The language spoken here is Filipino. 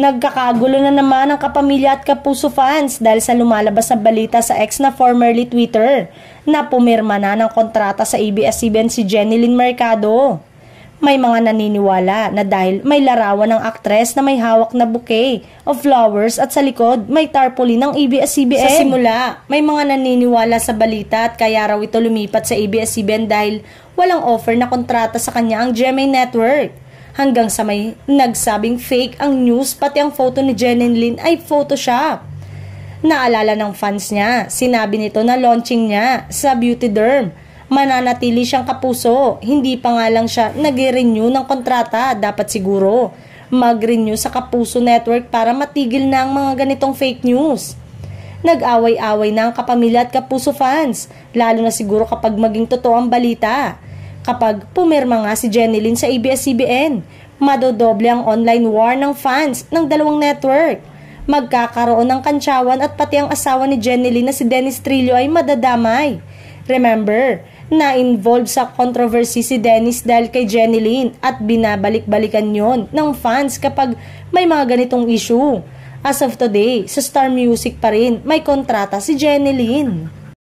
Nagkakagulo na naman ang kapamilya at kapuso fans dahil sa lumalabas na balita sa ex na formerly Twitter na pumirma na ng kontrata sa ABS-CBN si Jenilyn Mercado. May mga naniniwala na dahil may larawan ng aktres na may hawak na bouquet of flowers at sa likod may tarpaulin ng ABS-CBN. Sa simula, may mga naniniwala sa balita at kaya raw ito lumipat sa ABS-CBN dahil walang offer na kontrata sa kanya ang GMA Network. Hanggang sa may nagsabing fake ang news pati ang photo ni Jenilyn ay Photoshop. Naalala ng fans niya, sinabi nito na launching niya sa Beauty Derm. Mananatili siyang kapuso, hindi pa nga lang siya nag-renew ng kontrata, dapat siguro mag-renew sa Kapuso Network para matigil na ang mga ganitong fake news. Nag-away-away na ang kapamilya at kapuso fans, lalo na siguro kapag maging totoo ang balita. Kapag pumirma nga si Jenilyn sa ABS-CBN, madodoble ang online war ng fans ng dalawang network. Magkakaroon ng kantsawan at pati ang asawa ni Jenilyn na si Dennis Trillo ay madadamay. Remember, na-involved sa controversy si Dennis dahil kay Jenilyn at binabalik-balikan yon ng fans kapag may mga ganitong issue. As of today, sa Star Music pa rin may kontrata si Jenilyn.